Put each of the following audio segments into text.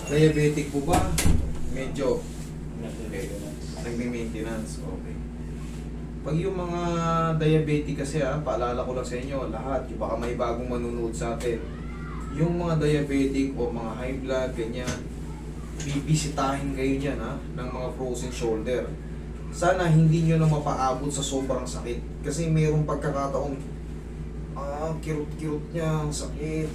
Diabetic po ba? Medyo. Okay. Nagme-maintenance. Okay. Pag yung mga diabetic kasi paalala ko lang sa inyo, lahat, yung baka may bagong manunood sa atin. Yung mga diabetic o mga high blood, ganyan, bibisitahin kayo dyan ng mga frozen shoulder. Sana hindi nyo na mapaabot sa sobrang sakit. Kasi mayroong pagkakataon, kirot-kirot niya, ang sakit.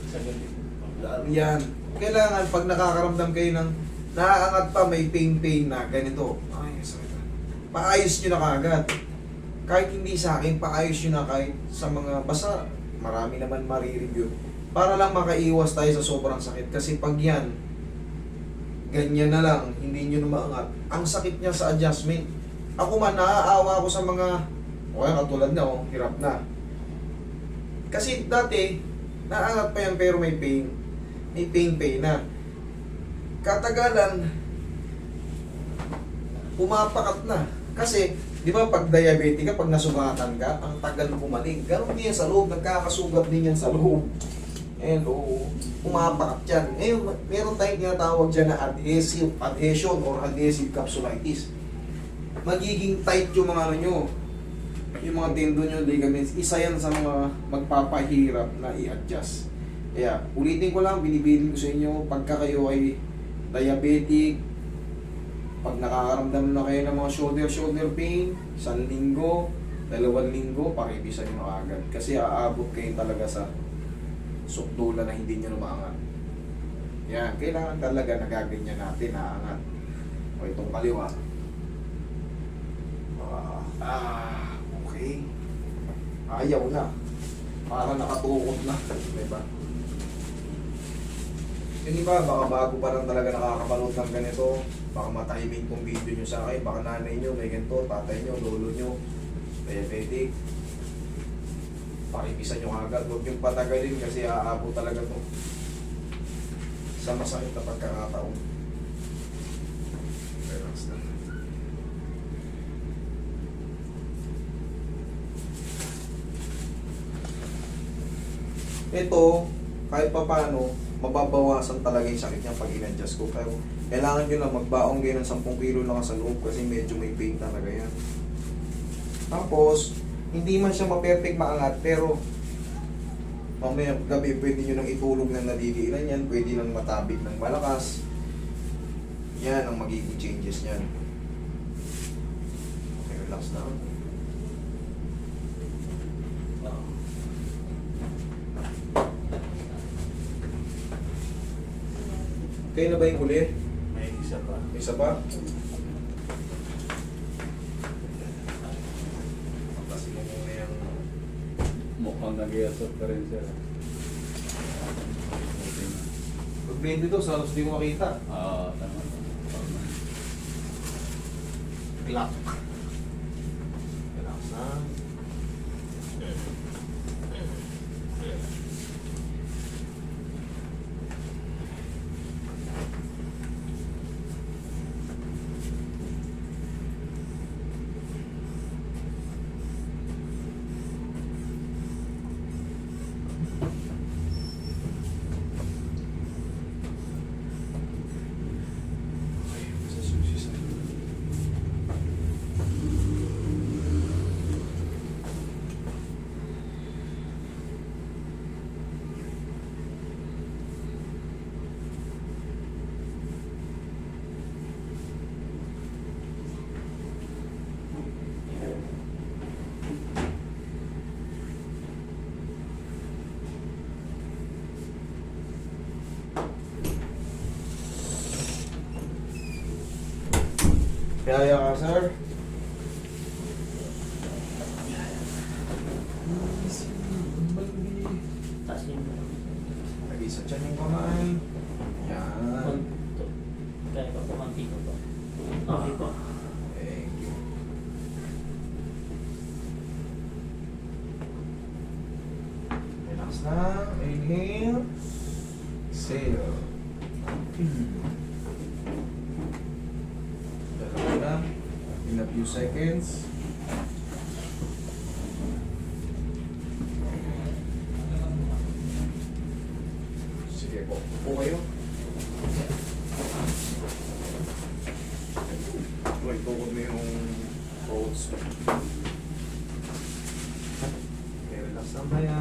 Yan. Kailangan pag nakakaramdam kayo ng naaangat pa, may pain na ganito. Ay, sakit. Paayos nyo na kagad. Kahit hindi sa akin, paayos nyo na kahit sa mga basa. Marami naman marireview. Para lang makaiwas tayo sa sobrang sakit. Kasi pag yan, ganyan na lang, hindi nyo na maangat. Ang sakit niya sa adjustment. Ako man, naaawa ako sa mga, katulad na, hirap na. Kasi dati, naangat pa yan pero may pain. May pain na. Katagalan, pumapakat na. Kasi, di ba pag diabetic ka, pag nasugatan ka, ang tagal bumalik. Ganon din yan sa loob, nagkakasugat din yan sa loob. Pumapakat yan. Meron tayong tinatawag dyan na adhesion or adhesive capsulitis. Magiging tight yung mga nyo, yung mga tendon nyo, ligaments. Isa yan sa mga magpapahirap na i-adjust. Kaya, ulitin ko lang, binibilin ko sa inyo, pagka kayo ay diabetic, pag nakakaramdam na kayo ng mga shoulder pain, 1 linggo, 2 linggo, pakibisan nyo na agad. Kasi aabot kayo talaga sa sukdulan na hindi nyo na maangat. Yan, kailangan talaga nagaganyan natin, naangat. O itong kaliwa. Okay. Ayaw na. Para nakatukot na. Diba? Yung iba, baka bago pa lang talaga nakakapanood ng ganito. Baka matahimik tong video nyo sa akin. Baka nanay nyo, may ganito, tatay nyo, lolo nyo, diabetic. Pakibisan nyo agad. Huwag yung patagalin kasi aabot talaga to sa masakit na pagkakataon. Relax na. Ito, kahit pa paano, mababawasan talaga yung sakit niya pag in-adjust ko. Pero kailangan nyo lang magbaong kayo ng 10 kilo lang sa loob kasi medyo may pain talaga yan. Tapos, hindi man siya ma-perfect maangat, pero mamaya gabi pwede nyo nang itulog ng nadililan yan, pwede nang matabig ng malakas. Yan ang magiging changes niyan. Okay, relax na. Okay na ba yung huli? May isa pa. Isa pa? Kasi mo muna yung... Mukhang nag-iasot ka rin sir. Pag blend ito, salos di mo makita. Tama. Glock. Relax na. Kaya ka, sir. Taas yung Nag-isa dyan yung kamay. Yan. kaya pa po ang tito to. Okay po. Thank you. Relax na. Inhale. Exhale. Dalawa na. In a few seconds. Sige po. Upo kayo. Uy, tukod mo yung quotes. Okay, relax lang kaya.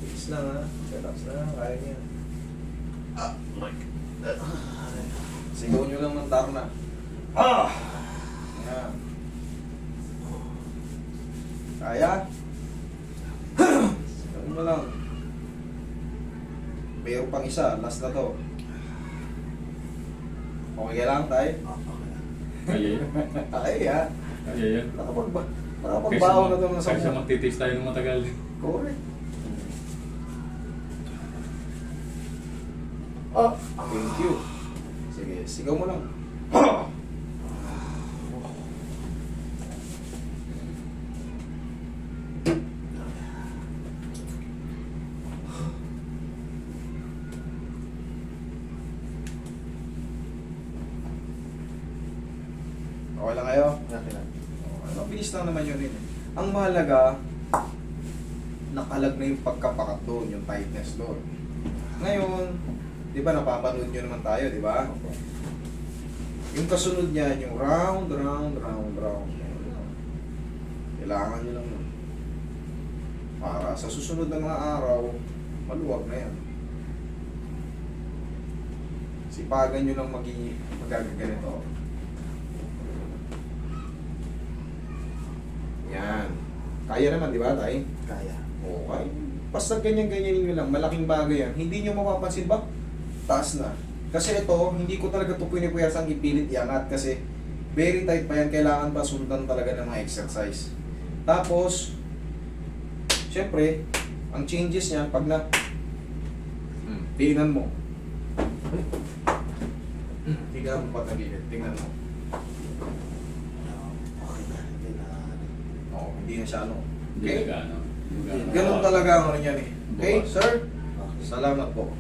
Relax lang ha. Relax lang. Kaya niya. Like that. Sigaw nyo lang ng tarna. Yan. Kaya? Sigaw mo lang. Mayroon pang isa. Last na to. Okay lang tayo? Kaya yun. Okay ha. Kaya yan. Nakapagbaho na ito ng Kaysa sabon. magtitis tayo ng matagal. Correct. Thank you. Sige, sigaw mo lang. Okay lang kayo? Okay lang. Mabilis lang naman yun eh. Ang mahalaga, nakalag na yung pagkapakat doon, yung tightness doon. Ngayon, di ba napapanood nyo naman tayo, di ba? Yung kasunod niyan, yung round, round, round, round. Kailangan nyo lang nun. Para sa susunod na mga araw, maluwag na yan. Sipagan nyo lang magaganito. Yan. Kaya naman, di ba, tay? Kaya. Okay. Basta ganyan-ganyan nyo lang, malaking bagay yan. Hindi nyo mapapansin ba? Taas na. Kasi ito, hindi ko talaga ito pinipuyasang ipilit iangat kasi very tight pa yan. Kailangan pa sundan talaga ng mga exercise. Tapos, syempre, ang changes niya, pag na... tingnan mo. Tingnan mo pa tagilid. Tingnan mo. Okay na. Hindi na. Oo, hindi na siya ano. Hindi Okay? na gaano. Ganun talaga ang ano yan eh. Okay, sir? Okay. Salamat po.